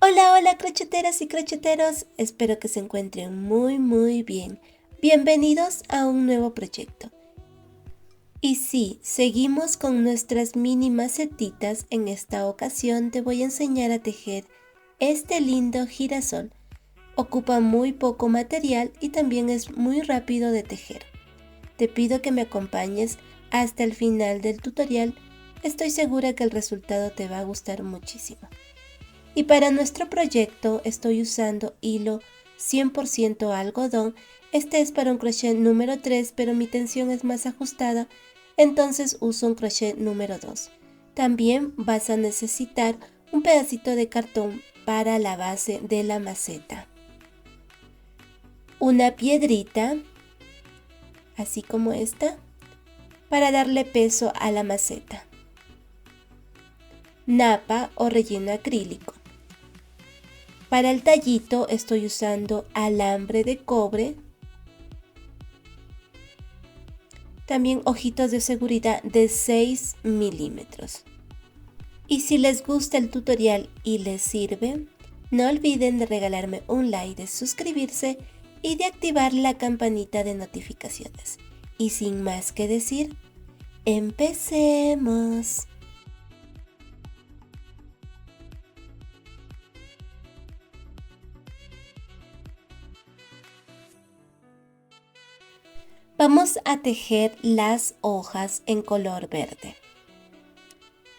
Hola, hola crocheteras y crocheteros, espero que se encuentren muy bien. Bienvenidos a un nuevo proyecto. Y sí, seguimos con nuestras mini macetitas. En esta ocasión te voy a enseñar a tejer este lindo girasol. Ocupa muy poco material y también es muy rápido de tejer. Te pido que me acompañes hasta el final del tutorial. Estoy segura que el resultado te va a gustar muchísimo. Y para nuestro proyecto estoy usando hilo 100% algodón. Este es para un crochet número 3, pero mi tensión es más ajustada, entonces uso un crochet número 2. También vas a necesitar un pedacito de cartón para la base de la maceta. Una piedrita, así como esta, para darle peso a la maceta. Napa o relleno acrílico. Para el tallito estoy usando alambre de cobre, también ojitos de seguridad de 6 milímetros. Y si les gusta el tutorial y les sirve, no olviden de regalarme un like, de suscribirse y de activar la campanita de notificaciones. Y sin más que decir, ¡empecemos! Vamos a tejer las hojas en color verde.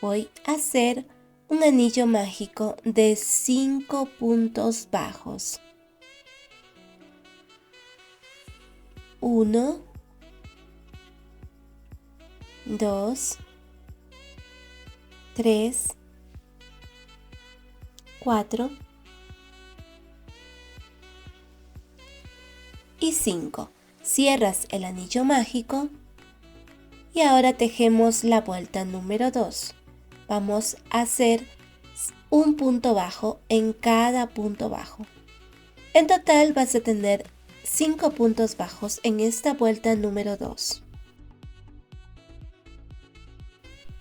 Voy a hacer un anillo mágico de 5 puntos bajos. 1, 2, 3, 4 y 5. Cierras el anillo mágico y ahora tejemos la vuelta número 2. Vamos a hacer un punto bajo en cada punto bajo. En total vas a tener 5 puntos bajos en esta vuelta número 2.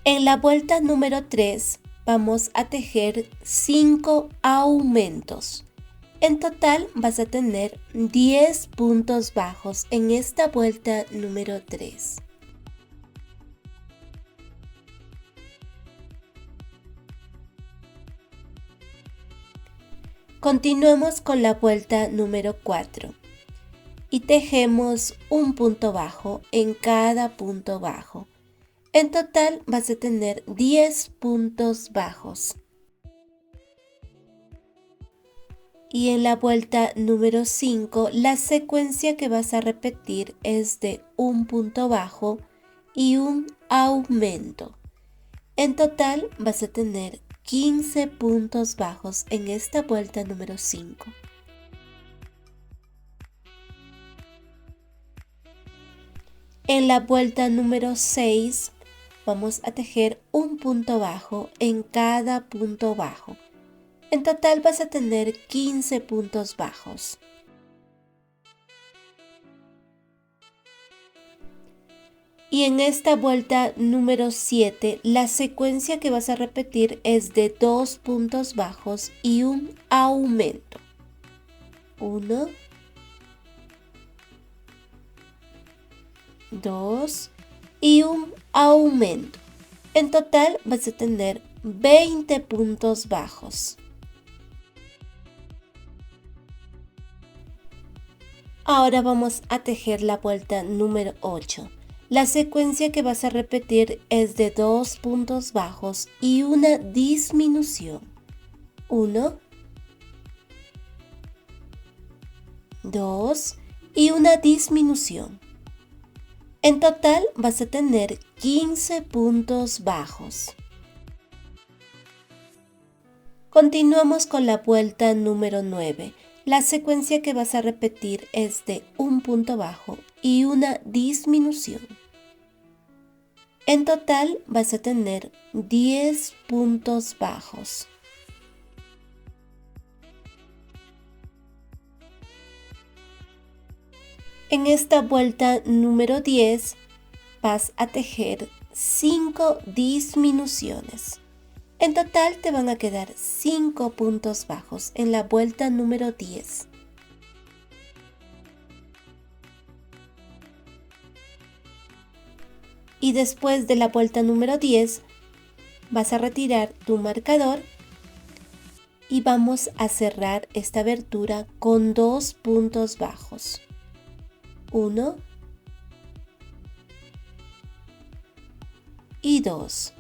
En la vuelta número 3 vamos a tejer 5 aumentos. En total vas a tener 10 puntos bajos en esta vuelta número 3. Continuemos con la vuelta número 4 y tejemos un punto bajo en cada punto bajo. En total vas a tener 10 puntos bajos. Y en la vuelta número 5, la secuencia que vas a repetir es de un punto bajo y un aumento. En total vas a tener 15 puntos bajos en esta vuelta número 5. En la vuelta número 6 vamos a tejer un punto bajo en cada punto bajo. En total vas a tener 15 puntos bajos. Y en esta vuelta número 7, la secuencia que vas a repetir es de 2 puntos bajos y un aumento. 1, 2 y un aumento. En total vas a tener 20 puntos bajos. Ahora vamos a tejer la vuelta número 8. La secuencia que vas a repetir es de 2 puntos bajos y una disminución. 1, 2 y una disminución. En total vas a tener 15 puntos bajos. Continuamos con la vuelta número 9. La secuencia que vas a repetir es de un punto bajo y una disminución. En total vas a tener 10 puntos bajos. En esta vuelta número 10 vas a tejer 5 disminuciones. En total te van a quedar 5 puntos bajos en la vuelta número 10. Y después de la vuelta número 10, vas a retirar tu marcador y vamos a cerrar esta abertura con 2 puntos bajos. 1 y 2.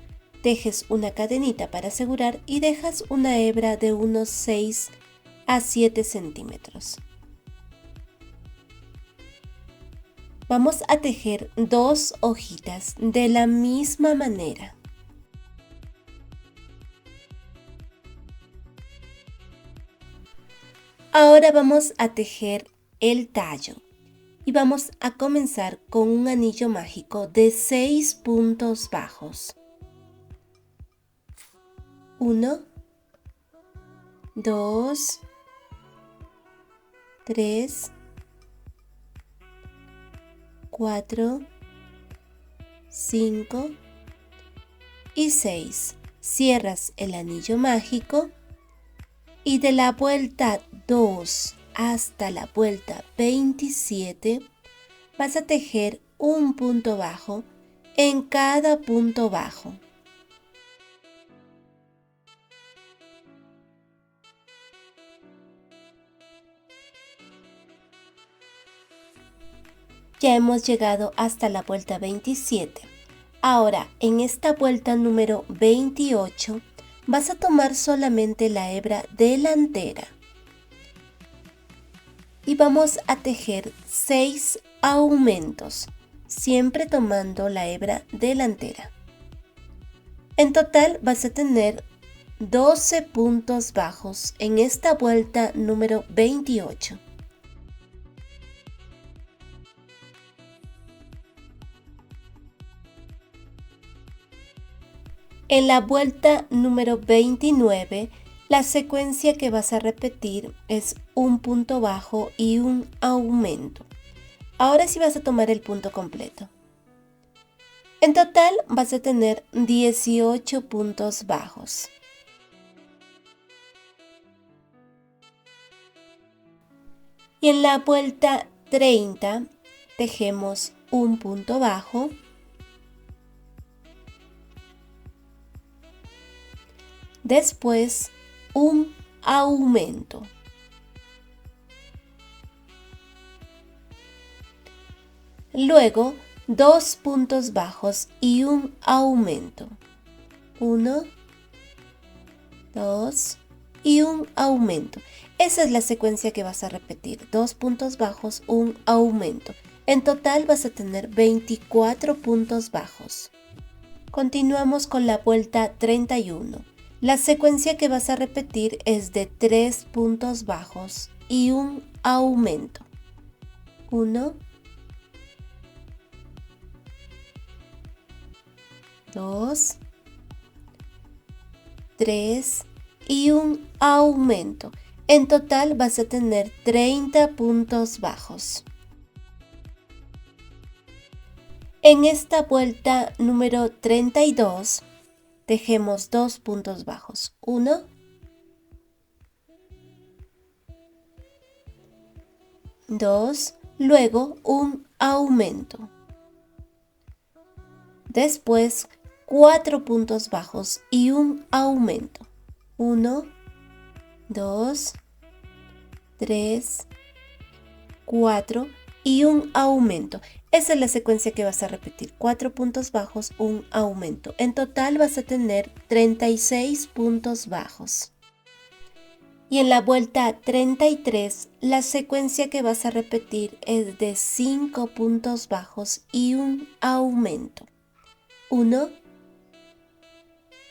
Tejes una cadenita para asegurar y dejas una hebra de unos 6 a 7 centímetros. Vamos a tejer 2 hojitas de la misma manera. Ahora vamos a tejer el tallo y vamos a comenzar con un anillo mágico de 6 puntos bajos. 1, 2, 3, 4, 5 y 6. Cierras el anillo mágico y de la vuelta 2 hasta la vuelta 27 vas a tejer un punto bajo en cada punto bajo. Ya hemos llegado hasta la vuelta 27. Ahora, en esta vuelta número 28, vas a tomar solamente la hebra delantera. Y vamos a tejer 6 aumentos, siempre tomando la hebra delantera. En total vas a tener 12 puntos bajos en esta vuelta número 28. En la vuelta número 29, la secuencia que vas a repetir es un punto bajo y un aumento. Ahora sí vas a tomar el punto completo. En total vas a tener 18 puntos bajos. Y en la vuelta 30 tejemos un punto bajo, después un aumento. Luego 2 puntos bajos y un aumento. 1, 2 y un aumento. Esa es la secuencia que vas a repetir. 2 puntos bajos, un aumento. En total vas a tener 24 puntos bajos. Continuamos con la vuelta 31. La secuencia que vas a repetir es de 3 puntos bajos y un aumento. 1, 2, 3 y un aumento. En total vas a tener 30 puntos bajos. En esta vuelta número 32, tejemos 2 puntos bajos. 1, 2, luego un aumento. Después 4 puntos bajos y un aumento. 1, 2, 3, 4 y un aumento. Esa es la secuencia que vas a repetir. 4 puntos bajos, un aumento. En total vas a tener 36 puntos bajos. Y en la vuelta 33, la secuencia que vas a repetir es de 5 puntos bajos y un aumento. 1,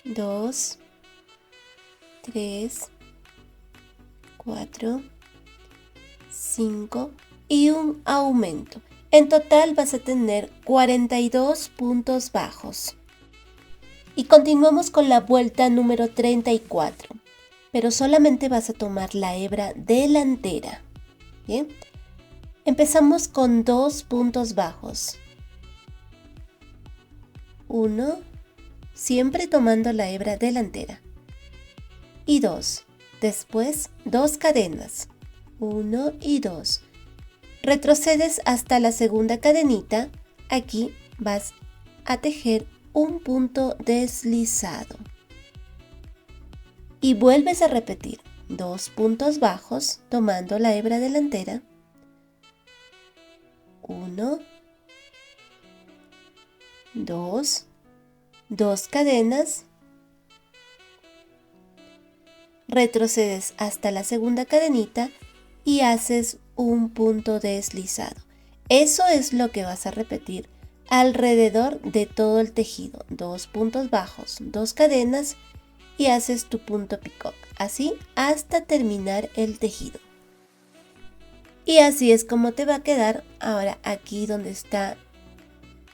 2, 3, 4, 5 y un aumento. En total vas a tener 42 puntos bajos. Y continuamos con la vuelta número 34, pero solamente vas a tomar la hebra delantera. Bien, empezamos con 2 puntos bajos. 1, siempre tomando la hebra delantera. Y 2. Después 2 cadenas, 1 y 2. Retrocedes hasta la segunda cadenita. Aquí vas a tejer un punto deslizado. Y vuelves a repetir 2 puntos bajos tomando la hebra delantera. 1, 2, 2 cadenas. Retrocedes hasta la segunda cadenita y haces un punto deslizado. Eso es lo que vas a repetir alrededor de todo el tejido. 2 puntos bajos, 2 cadenas y haces tu punto peacock, así hasta terminar el tejido. Y así es como te va a quedar. Ahora aquí donde está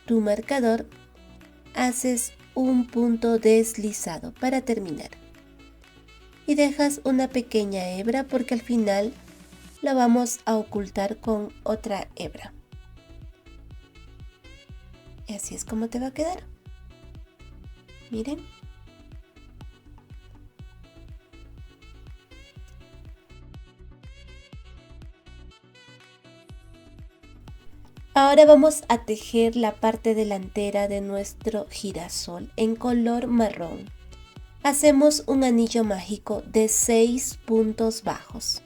tu marcador, haces un punto deslizado para terminar. Y dejas una pequeña hebra porque al final la vamos a ocultar con otra hebra. Y así es como te va a quedar. Miren. Ahora vamos a tejer la parte delantera de nuestro girasol en color marrón. Hacemos un anillo mágico de 6 puntos bajos.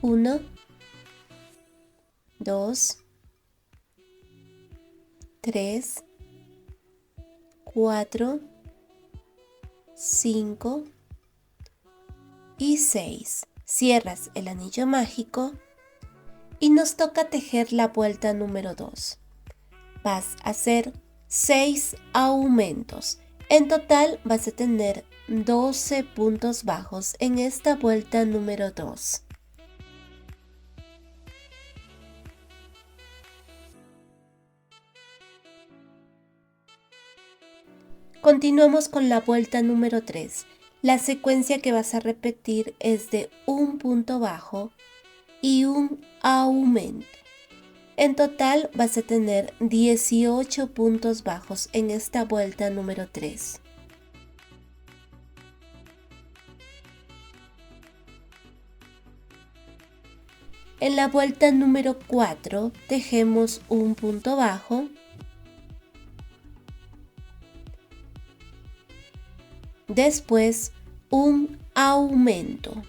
1, 2, 3, 4, 5 y 6. Cierras el anillo mágico y nos toca tejer la vuelta número 2. Vas a hacer 6 aumentos. En total vas a tener 12 puntos bajos en esta vuelta número 2. Continuamos con la vuelta número 3. La secuencia que vas a repetir es de un punto bajo y un aumento. En total vas a tener 18 puntos bajos en esta vuelta número 3. En la vuelta número 4 tejemos un punto bajo, después un aumento.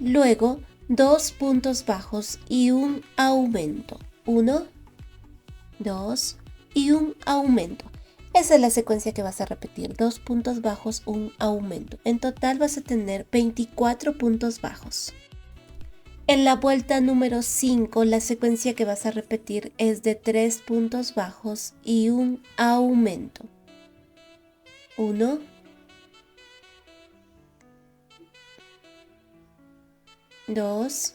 Luego 2 puntos bajos y un aumento. 1, 2 y un aumento. Esa es la secuencia que vas a repetir. 2 puntos bajos, un aumento. En total vas a tener 24 puntos bajos. En la vuelta número 5, la secuencia que vas a repetir es de 3 puntos bajos y un aumento. 1, 2,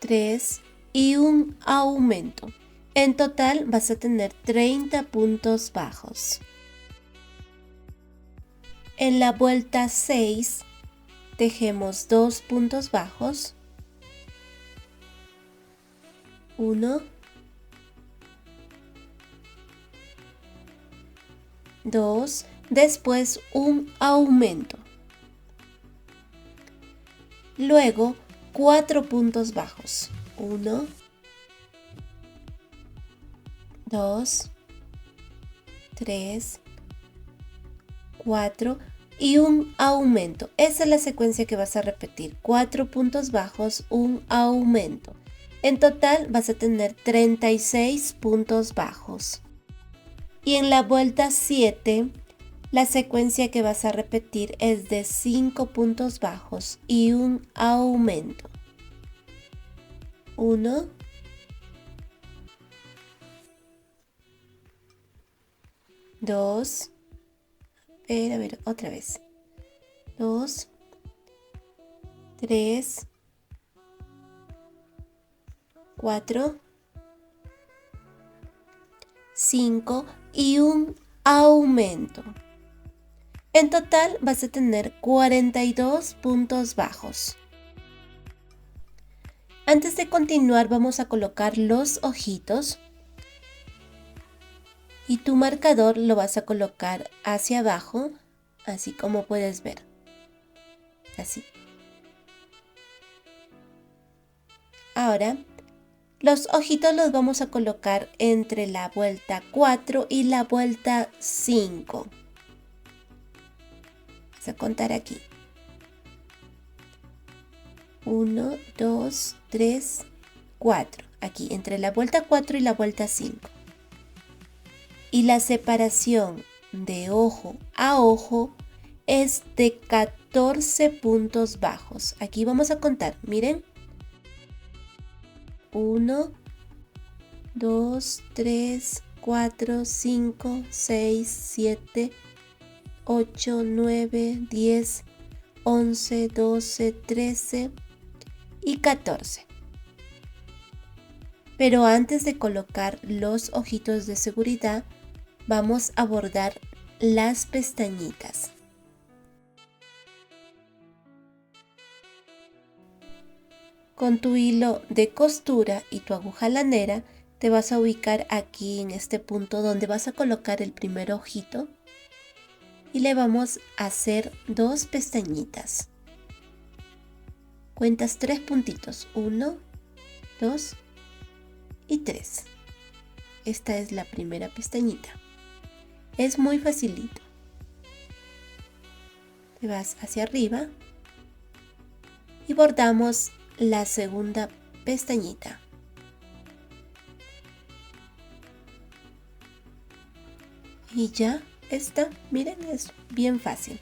3 y un aumento. En total vas a tener 30 puntos bajos. En la vuelta 6 tejemos 2 puntos bajos, 1, 2, después un aumento. Luego 4 puntos bajos, 1, 2, 3, 4 y un aumento. Esa es la secuencia que vas a repetir. 4 puntos bajos, un aumento. En total vas a tener 36 puntos bajos. Y en la vuelta 7, la secuencia que vas a repetir es de 5 puntos bajos y un aumento. 1, 2, a ver, otra vez. 2, 3, 4, 5 y un aumento. En total vas a tener 42 puntos bajos. Antes de continuar vamos a colocar los ojitos y tu marcador lo vas a colocar hacia abajo, así como puedes ver, así. Ahora, los ojitos los vamos a colocar entre la vuelta 4 y la vuelta 5. Vamos a contar aquí. 1, 2, 3, 4. Aquí, entre la vuelta 4 y la vuelta 5. Y la separación de ojo a ojo es de 14 puntos bajos. Aquí vamos a contar, miren. 1, 2, 3, 4, 5, 6, 7, 8, 9, 10, 11, 12, 13 y 14. Pero antes de colocar los ojitos de seguridad, vamos a bordar las pestañitas. Con tu hilo de costura y tu aguja lanera, te vas a ubicar aquí en este punto donde vas a colocar el primer ojito y le vamos a hacer 2 pestañitas. Cuentas 3 puntitos, 1, 2 y 3. Esta es la primera pestañita. Es muy facilito. Te vas hacia arriba y bordamos la segunda pestañita. Y ya está, miren, es bien fácil.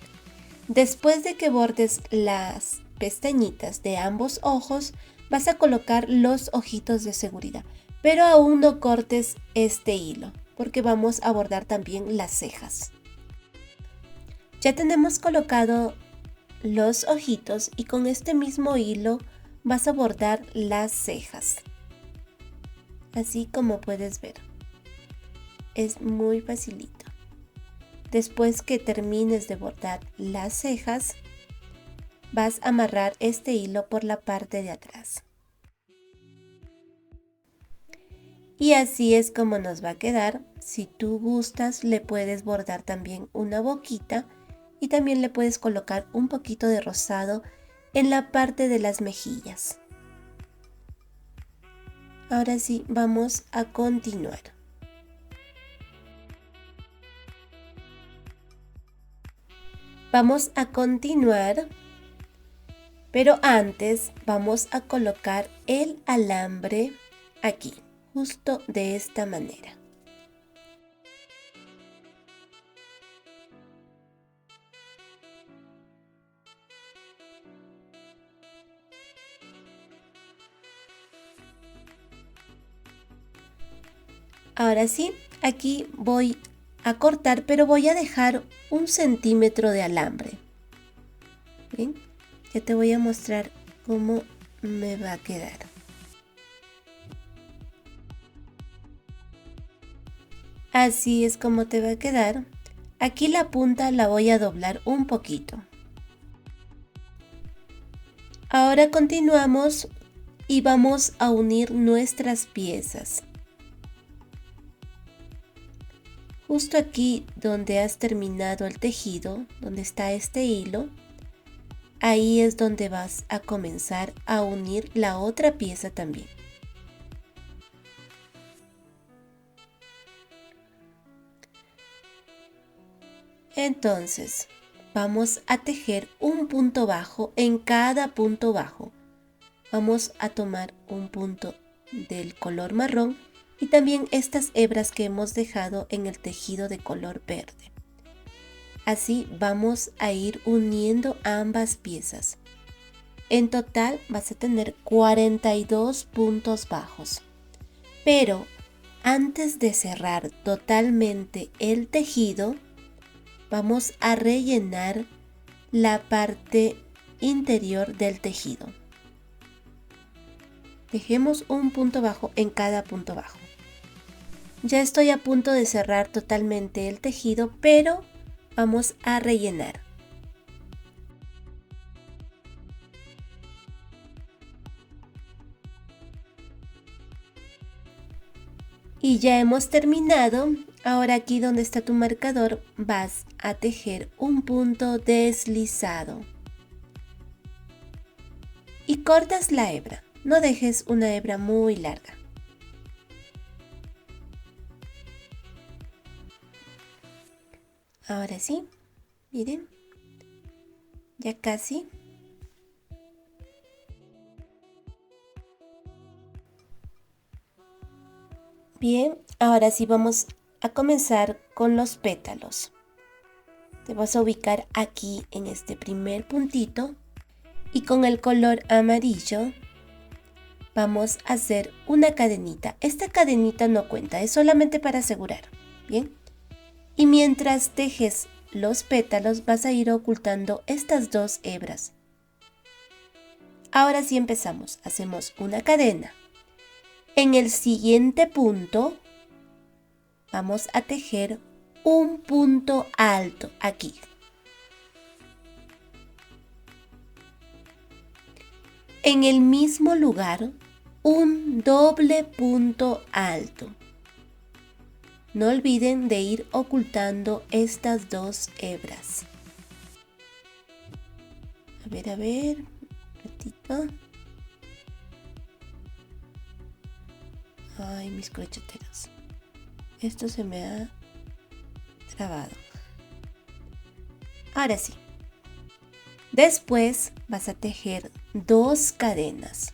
Después de que bordes las pestañitas de ambos ojos, vas a colocar los ojitos de seguridad, pero aún no cortes este hilo, porque vamos a bordar también las cejas. Ya tenemos colocado los ojitos y con este mismo hilo vas a bordar las cejas. Así como puedes ver. Es muy facilito. Después que termines de bordar las cejas, vas a amarrar este hilo por la parte de atrás. Y así es como nos va a quedar. Si tú gustas, le puedes bordar también una boquita y también le puedes colocar un poquito de rosado en la parte de las mejillas. Ahora sí, vamos a continuar. Vamos a continuar, pero antes vamos a colocar el alambre aquí, justo de esta manera. Ahora sí, aquí voy a cortar, pero voy a dejar 1 centímetro de alambre. ¿Bien? Ya te voy a mostrar cómo me va a quedar. Así es como te va a quedar. Aquí la punta la voy a doblar un poquito. Ahora continuamos y vamos a unir nuestras piezas. Justo aquí donde has terminado el tejido, donde está este hilo, ahí es donde vas a comenzar a unir la otra pieza también. Entonces, vamos a tejer un punto bajo en cada punto bajo. Vamos a tomar un punto del color marrón y también estas hebras que hemos dejado en el tejido de color verde. Así vamos a ir uniendo ambas piezas. En total vas a tener 42 puntos bajos. Pero antes de cerrar totalmente el tejido, vamos a rellenar la parte interior del tejido. Dejemos un punto bajo en cada punto bajo. Ya estoy a punto de cerrar totalmente el tejido, pero vamos a rellenar. Y ya hemos terminado. Ahora aquí donde está tu marcador vas a tejer un punto deslizado. Y cortas la hebra. No dejes una hebra muy larga. Ahora sí, miren. Ya casi. Bien, ahora sí vamos a comenzar con los pétalos. Te vas a ubicar aquí en este primer puntito y con el color amarillo vamos a hacer una cadenita. Esta cadenita no cuenta, es solamente para asegurar. Bien. Y mientras tejes los pétalos vas a ir ocultando estas dos hebras. Ahora sí empezamos. Hacemos una cadena. En el siguiente punto vamos a tejer un punto alto aquí. En el mismo lugar, un doble punto alto. No olviden de ir ocultando estas dos hebras. A ver, un ratito. Ay, mis crocheteros. Esto se me ha trabado. Ahora sí. Después vas a tejer dos cadenas.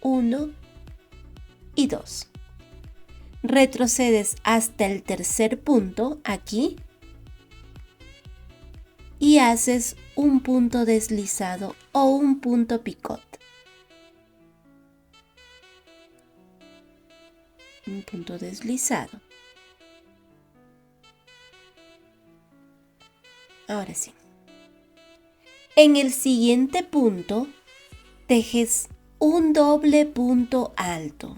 1 y 2. Retrocedes hasta el tercer punto aquí y haces un punto deslizado o un punto picot. Un punto deslizado. Ahora sí. En el siguiente punto tejes un doble punto alto.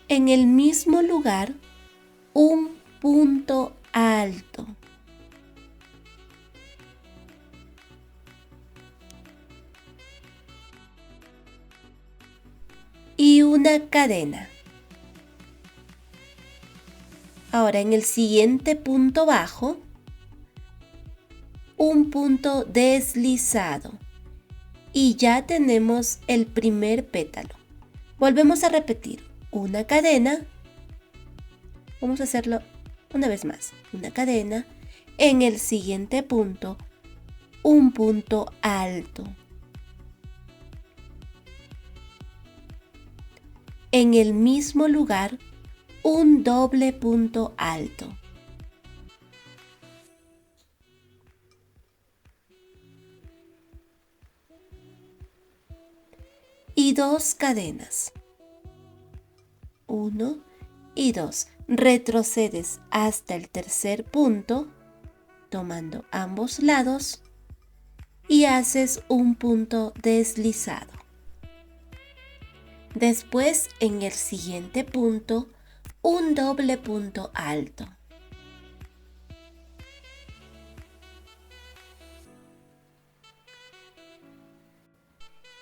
En el mismo lugar, un punto alto. Y una cadena. Ahora en el siguiente punto bajo, un punto deslizado. Y ya tenemos el primer pétalo. Volvemos a repetir una cadena. Vamos a hacerlo una vez más. Una cadena. En el siguiente punto, un punto alto. En el mismo lugar, un doble punto alto. Y dos cadenas. 1 y 2. Retrocedes hasta el tercer punto, tomando ambos lados, y haces un punto deslizado. Después, en el siguiente punto, un doble punto alto.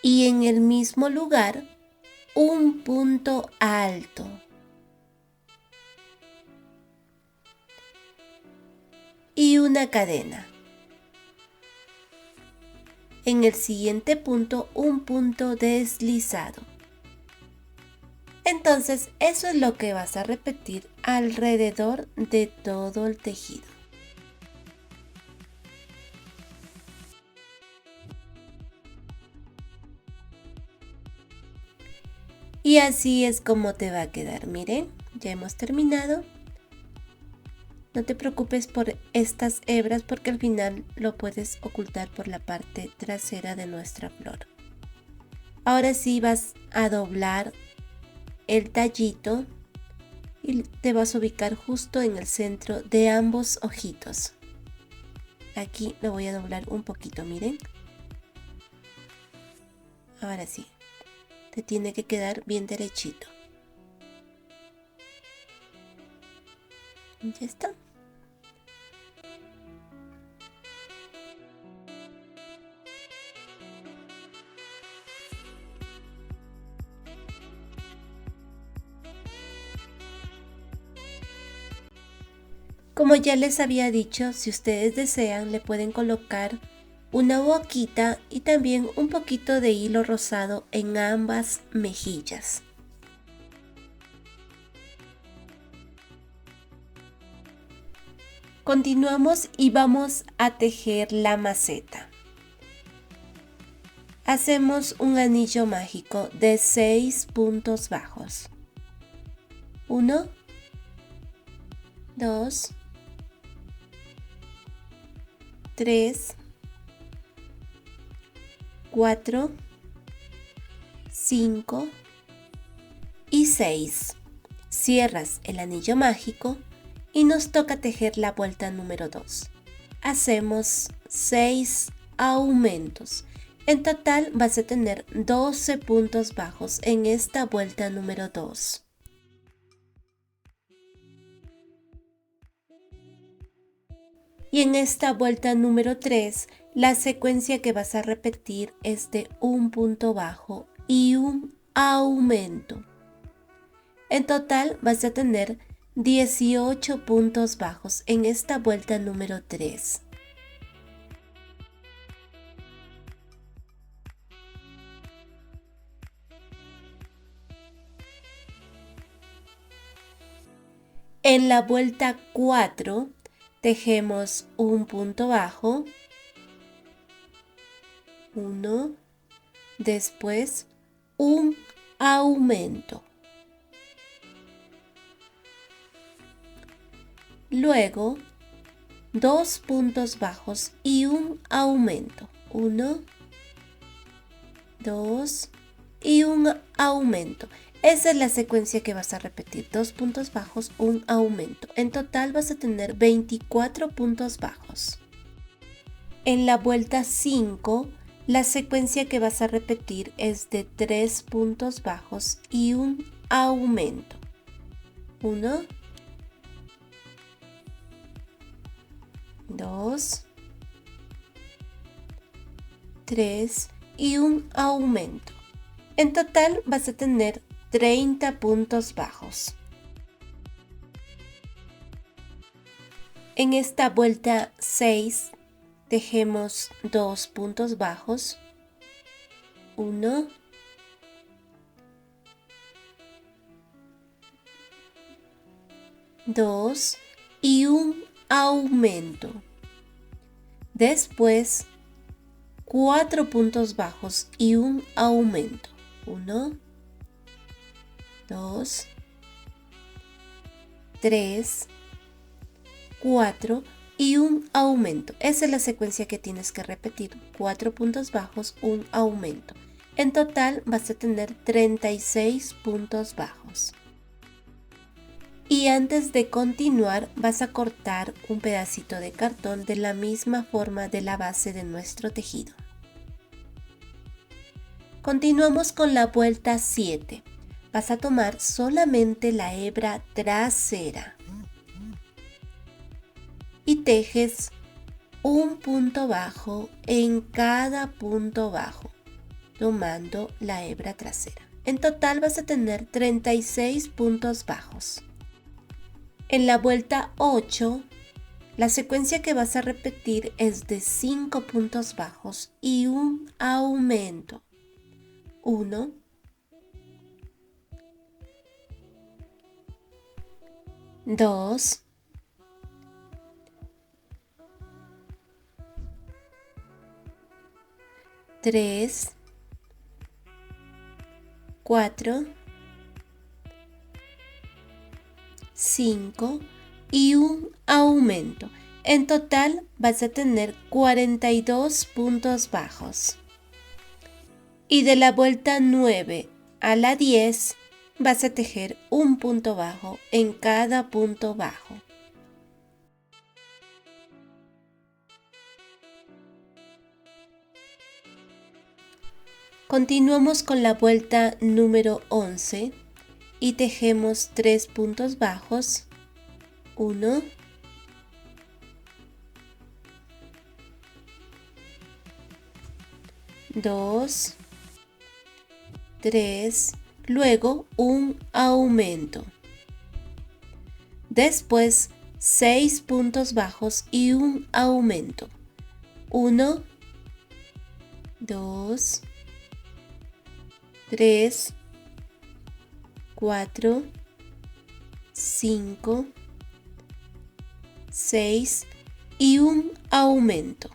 Y en el mismo lugar, un punto alto. Y una cadena. En el siguiente punto, un punto deslizado. Entonces, eso es lo que vas a repetir alrededor de todo el tejido. Y así es como te va a quedar. Miren, ya hemos terminado. No te preocupes por estas hebras porque al final lo puedes ocultar por la parte trasera de nuestra flor. Ahora sí vas a doblar el tallito y te vas a ubicar justo en el centro de ambos ojitos. Aquí lo voy a doblar un poquito, miren. Ahora sí, te tiene que quedar bien derechito. Ya está. Como ya les había dicho, si ustedes desean, le pueden colocar una boquita y también un poquito de hilo rosado en ambas mejillas. Continuamos y vamos a tejer la maceta. Hacemos un anillo mágico de 6 puntos bajos. 1, 2, 3, 4, 5 y 6. Cierras el anillo mágico y nos toca tejer la vuelta número 2. Hacemos 6 aumentos. En total vas a tener 12 puntos bajos en esta vuelta número 2. Y en esta vuelta número 3, la secuencia que vas a repetir es de un punto bajo y un aumento. En total vas a tener 18 puntos bajos en esta vuelta número 3. En la vuelta 4 tejemos un punto bajo, 1, después un aumento. Luego 2 puntos bajos y un aumento, 1, 2 y un aumento. Esa es la secuencia que vas a repetir, 2 puntos bajos, un aumento. En total vas a tener 24 puntos bajos. En la vuelta 5, la secuencia que vas a repetir es de 3 puntos bajos y un aumento. 1, 2, 3 y un aumento. En total vas a tener 30 puntos bajos. En esta vuelta 6 tejemos 2 puntos bajos, 1, 2 y un aumento. Después 4 puntos bajos y un aumento, 1, 2, 3, 4 y un aumento. Esa es la secuencia que tienes que repetir, 4 puntos bajos, un aumento. En total vas a tener 36 puntos bajos. Y antes de continuar vas a cortar un pedacito de cartón de la misma forma de la base de nuestro tejido. Continuamos con la vuelta 7. Vas a tomar solamente la hebra trasera y tejes un punto bajo en cada punto bajo, tomando la hebra trasera. En total vas a tener 36 puntos bajos. En la vuelta 8, la secuencia que vas a repetir es de 5 puntos bajos y un aumento. 1, 2, 3, 4, 5 y un aumento. En total vas a tener 42 puntos bajos. Y de la vuelta 9 a la 10 vas a tejer un punto bajo en cada punto bajo. Continuamos con la vuelta número 11 y tejemos 3 puntos bajos, 1, 2, 3, luego un aumento. Después 6 puntos bajos y un aumento. 1, 2, 3, 4, 5, 6 y un aumento.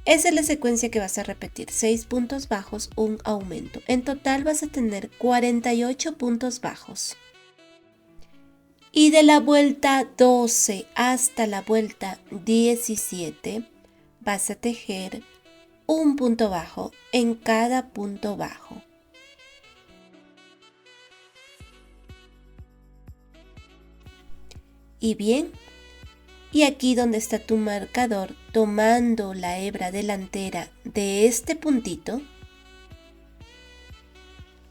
Esa es la secuencia que vas a repetir, 6 puntos bajos, un aumento. En total vas a tener 48 puntos bajos. Y de la vuelta 12 hasta la vuelta 17 vas a tejer un punto bajo en cada punto bajo. Y bien, y aquí donde está tu marcador, tomando la hebra delantera de este puntito,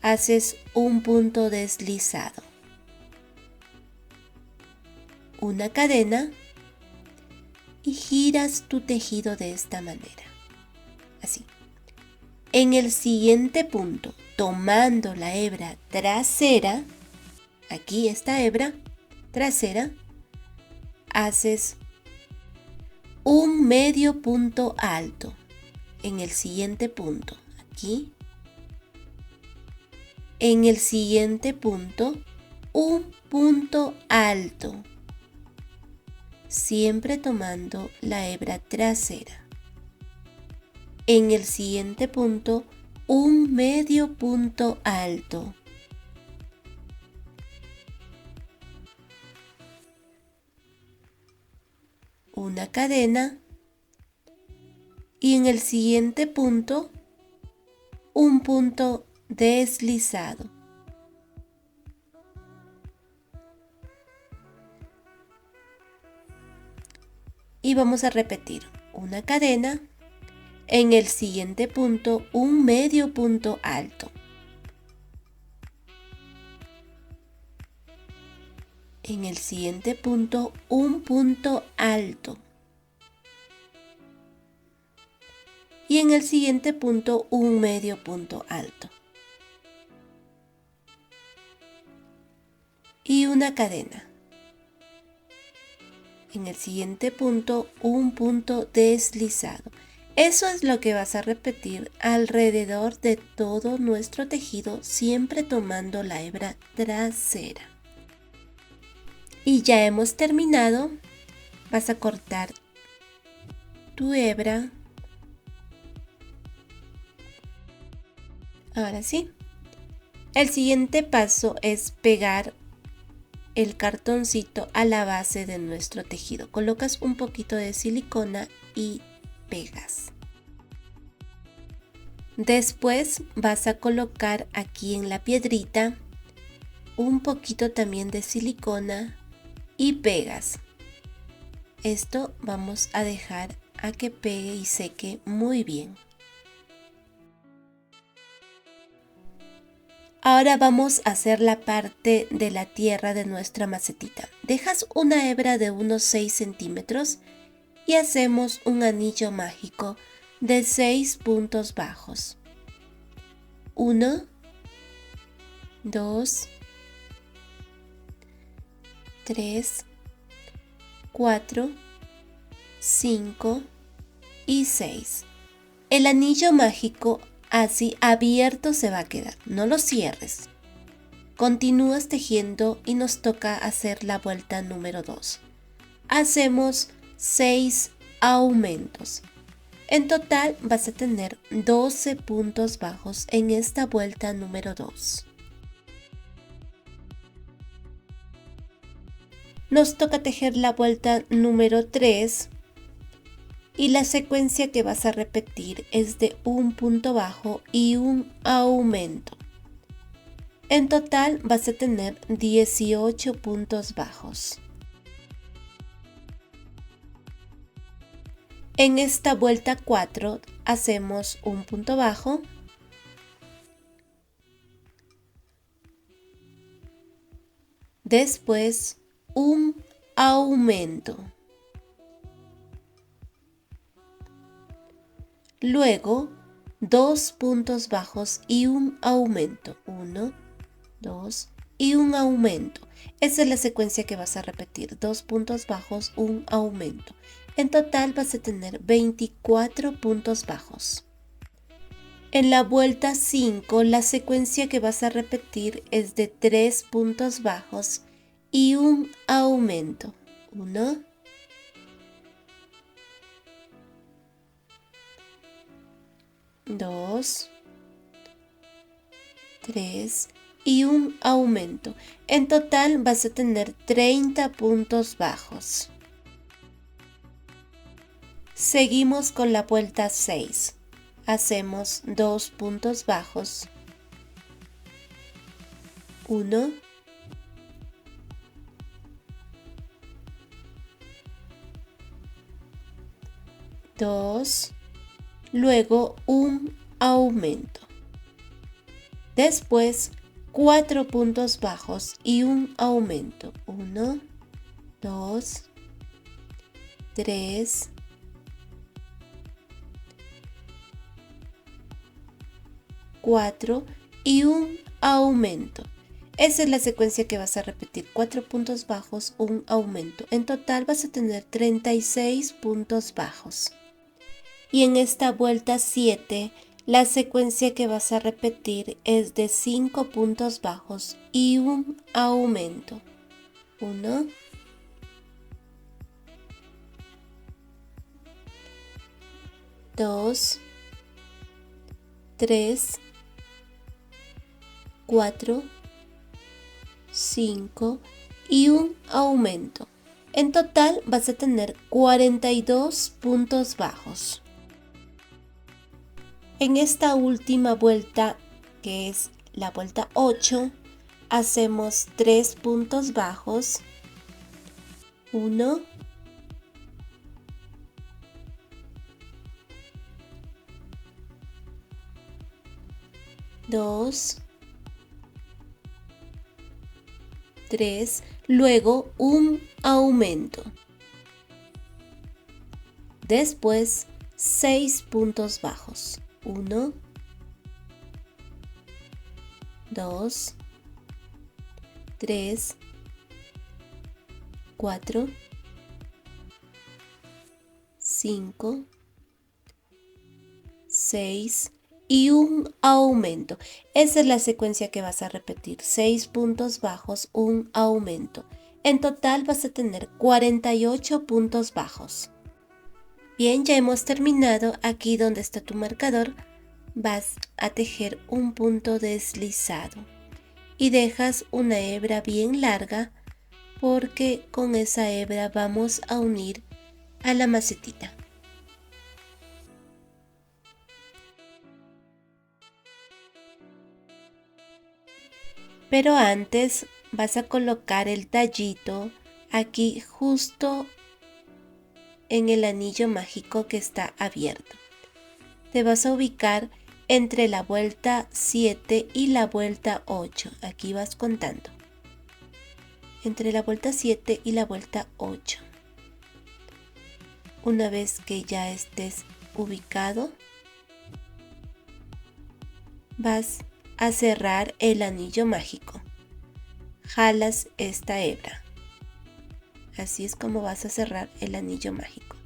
haces un punto deslizado, una cadena y giras tu tejido de esta manera, así. En el siguiente punto, tomando la hebra trasera, aquí esta hebra trasera, haces un medio punto alto en el siguiente punto, aquí. En el siguiente punto, un punto alto, siempre tomando la hebra trasera. En el siguiente punto, un medio punto alto. Una cadena y en el siguiente punto un punto deslizado. Y vamos a repetir una cadena, en el siguiente punto un medio punto alto. En el siguiente punto un punto alto. Y en el siguiente punto un medio punto alto. Y una cadena. En el siguiente punto un punto deslizado. Eso es lo que vas a repetir alrededor de todo nuestro tejido, siempre tomando la hebra trasera. Y ya hemos terminado. Vas a cortar tu hebra. Ahora sí. El siguiente paso es pegar el cartoncito a la base de nuestro tejido. Colocas un poquito de silicona y pegas. Después vas a colocar aquí en la piedrita un poquito también de silicona y pegas. Esto vamos a dejar a que pegue y seque muy bien. Ahora vamos a hacer la parte de la tierra de nuestra macetita. Dejas una hebra de unos 6 centímetros y hacemos un anillo mágico de 6 puntos bajos. 1, 2, 3, 4, 5 y 6. El anillo mágico así abierto se va a quedar, no lo cierres. Continúas tejiendo y nos toca hacer la vuelta número 2. Hacemos 6 aumentos. En total vas a tener 12 puntos bajos en esta vuelta número 2. Nos toca tejer la vuelta número 3 y la secuencia que vas a repetir es de un punto bajo y un aumento. En total vas a tener 18 puntos bajos. En esta vuelta 4 hacemos un punto bajo, después un aumento, luego 2 puntos bajos y un aumento, 1, 2, y un aumento. Esa es la secuencia que vas a repetir, 2 puntos bajos, un aumento. En total vas a tener 24 puntos bajos. En la vuelta 5, la secuencia que vas a repetir es de 3 puntos bajos y un aumento. 1, 2, 3 y un aumento. En total vas a tener 30 puntos bajos. Seguimos con la vuelta 6. Hacemos 2 puntos bajos. 1, 2, luego un aumento. Después 4 puntos bajos y un aumento. 1, 2, 3, 4 y un aumento. Esa es la secuencia que vas a repetir, 4 puntos bajos, un aumento. En total vas a tener 36 puntos bajos. Y en esta vuelta 7, la secuencia que vas a repetir es de 5 puntos bajos y un aumento. 1, 2, 3, 4, 5 y un aumento. En total vas a tener 42 puntos bajos. En esta última vuelta, que es la vuelta 8, hacemos 3 puntos bajos. 1, 2, 3, luego un aumento. Después 6 puntos bajos. 1, 2, 3, 4, 5, 6 y un aumento. Esa es la secuencia que vas a repetir, 6 puntos bajos, un aumento. En total vas a tener 48 puntos bajos. Bien, ya hemos terminado. Aquí donde está tu marcador vas a tejer un punto deslizado y dejas una hebra bien larga porque con esa hebra vamos a unir a la macetita. Pero antes vas a colocar el tallito aquí justo en el anillo mágico que está abierto. Te vas a ubicar entre la vuelta 7 y la vuelta 8. Aquí vas contando. Entre la vuelta 7 y la vuelta 8. Una vez que ya estés ubicado, vas a cerrar el anillo mágico. Jalas esta hebra. Así es como vas a cerrar el anillo mágico.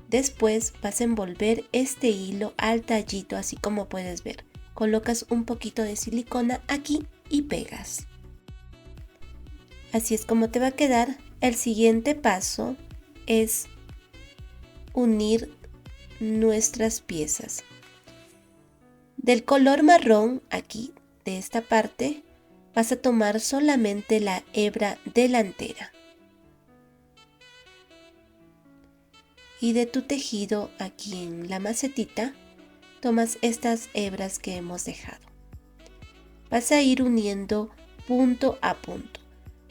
Después vas a envolver este hilo al tallito, así como puedes ver. Colocas un poquito de silicona aquí y pegas. Así es como te va a quedar. El siguiente paso es unir nuestras piezas. Del color marrón, aquí, de esta parte, vas a tomar solamente la hebra delantera. Y de tu tejido, aquí en la macetita, tomas estas hebras que hemos dejado. Vas a ir uniendo punto a punto.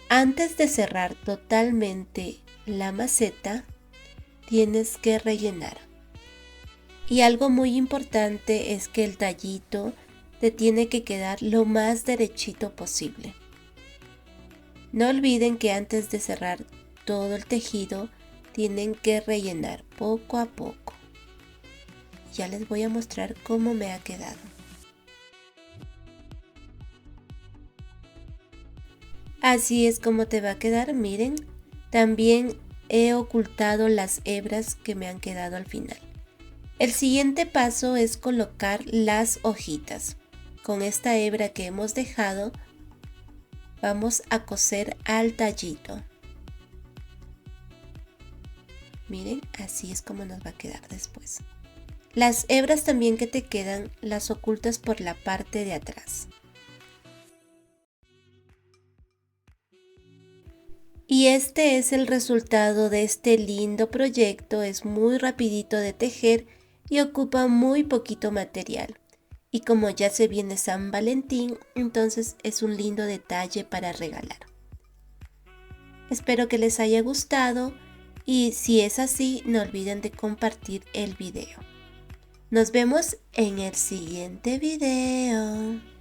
Antes de cerrar totalmente la maceta, tienes que rellenar. Y algo muy importante es que el tallito te tiene que quedar lo más derechito posible. No olviden que antes de cerrar todo el tejido, tienen que rellenar poco a poco. Ya les voy a mostrar cómo me ha quedado. Así es como te va a quedar, miren. También he ocultado las hebras que me han quedado al final. El siguiente paso es colocar las hojitas. Con esta hebra que hemos dejado, vamos a coser al tallito. Miren, así es como nos va a quedar después. Las hebras también que te quedan, las ocultas por la parte de atrás. Y este es el resultado de este lindo proyecto. Es muy rapidito de tejer y ocupa muy poquito material. Y como ya se viene San Valentín, entonces es un lindo detalle para regalar. Espero que les haya gustado y si es así, no olviden de compartir el video. Nos vemos en el siguiente video.